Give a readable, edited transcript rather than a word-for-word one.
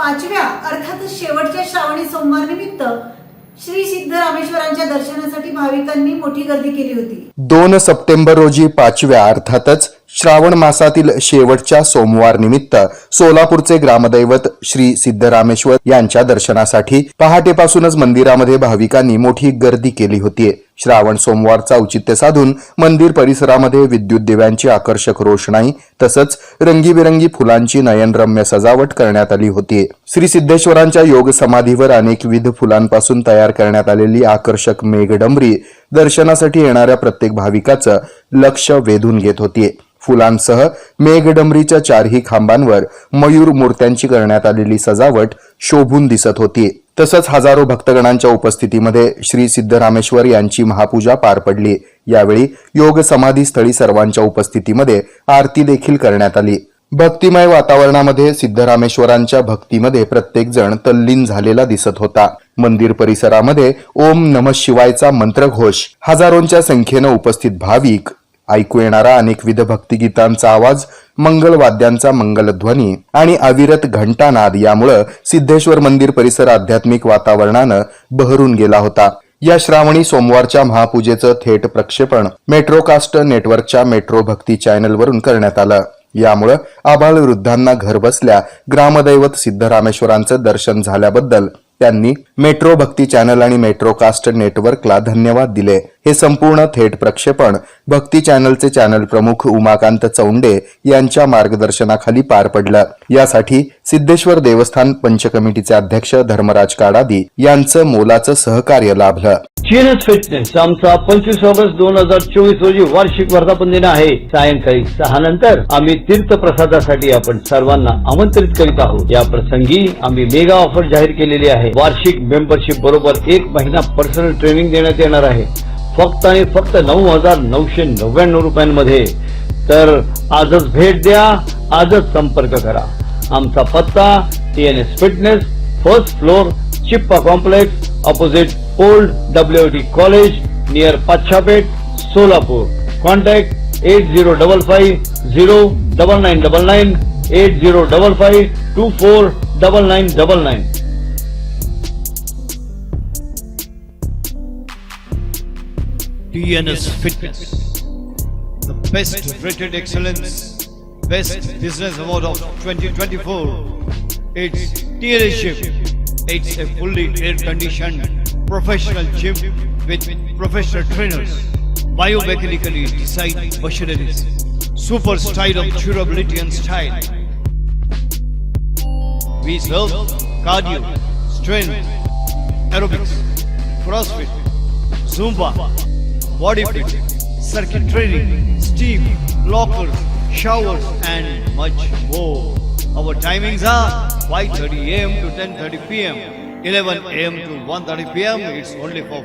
5व्या अर्थात शेवटच्या श्रावणी सोमवार निमित्त श्री सिद्धरामेश्वरांच्या दर्शनासाठी भाविकांनी मोठी गर्दी केली होती। 2 सप्टेंबर रोजी 5व्या अर्थातच श्रावण मासातील शेवटच्या सोमवार निमित्त सोलापूरचे ग्रामदैवत श्री सिद्धरामेश्वर यांच्या दर्शनासाठी पहाटेपासूनच मंदिरामध्ये भाविकांनी मोठी गर्दी केली होती। श्रावण सोमवारचा औचित्य साधून मंदिर परिसरामध्ये विद्युत दिव्यांची आकर्षक रोषणाई तसंच रंगीबेरंगी फुलांची नयनरम्य सजावट करण्यात आली होती। श्री सिद्धेश्वरांच्या योग समाधीवर अनेकविध फुलांपासून तयार करण्यात आलेली आकर्षक मेघडंबरी दर्शनासाठी येणाऱ्या प्रत्येक भाविकाचं लक्ष वेधून घेत होती। फुलांसह मेघडंबरीच्या 4ही खांबांवर मयूर मूर्त्यांची करण्यात आलेली सजावट शोभून दिसत होती। तसंच हजारो भक्तगणांच्या उपस्थितीमध्ये श्री सिद्धरामेश्वर यांची महापूजा पार पडली। यावेळी योग समाधी स्थळी सर्वांच्या उपस्थितीमध्ये आरती देखील करण्यात आली। भक्तिमय वातावरणामध्ये सिद्धरामेश्वरांच्या भक्तीमध्ये प्रत्येक जण तल्लीन झालेला दिसत होता। मंदिर परिसरामध्ये ओम नमः शिवायचा मंत्रघोष, हजारोंच्या संख्येने उपस्थित भाविक, ऐकू येणारा अनेकविध भक्तिगीतांचा आवाज, मंगलवाद्यांचा मंगलध्वनी आणि अविरत घंटानाद यामुळे सिद्धेश्वर मंदिर परिसर आध्यात्मिक वातावरणानं बहरून गेला होता। या श्रावणी सोमवारच्या महापूजेचं थेट प्रक्षेपण मेट्रोकास्ट नेटवर्कच्या मेट्रो भक्ती चॅनलवरून करण्यात आलं। यामुळे आबाळ वृद्धांना घर बसल्या ग्रामदैवत सिद्धरामेश्वरांचं दर्शन झाल्याबद्दल त्यांनी मेट्रो भक्ती चॅनल आणि मेट्रोकास्ट नेटवर्कला धन्यवाद दिले। हे संपूर्ण थेट प्रक्षेपण भक्ती चॅनलचे चॅनल प्रमुख उमाकांत चौंडे यांच्या मार्गदर्शनाखाली पार पडलं। यासाठी सिद्धेश्वर देवस्थान पंच कमिटीचे अध्यक्ष धर्मराज काडादी यांचं मोलाचं सहकार्य लाभलं। चीनस फिटनेस आमचा 25 ऑगस्ट 2024 रोजी वार्षिक वर्धापन दिन आहे। सायंकाळी 6 नंतर आम्ही तीर्थप्रसादासाठी आपण सर्वांना आमंत्रित करीत आहोत। या प्रसंगी आम्ही मेगा ऑफर जाहीर केलेली आहे। वार्षिक मेंबरशिप बरोबर 1 महिना पर्सनल ट्रेनिंग देण्यात येणार आहे, फक्त आणि फक्त 9,999 रुपयांमध्ये। तर आजच भेट द्या, आजच संपर्क करा। आमचा पत्ता TNS fitness, first floor, Chippa complex, opposite old WIT college, near Pachhapeth, Solapur. Contact 8055099999 8055249999। TNS Fitness, the best rated excellence, best business award of 2024. It's TNS Gym. It's a fully air-conditioned professional gym with professional trainers, biomechanically designed machineries, super style of durability and style. We serve cardio, strength, aerobics, CrossFit, Zumba, body fit, circuit training, steam, lockers, showers and much more. Our timings are 5:30 AM to 10:30 PM, 11 AM to 1:30 PM. It's only for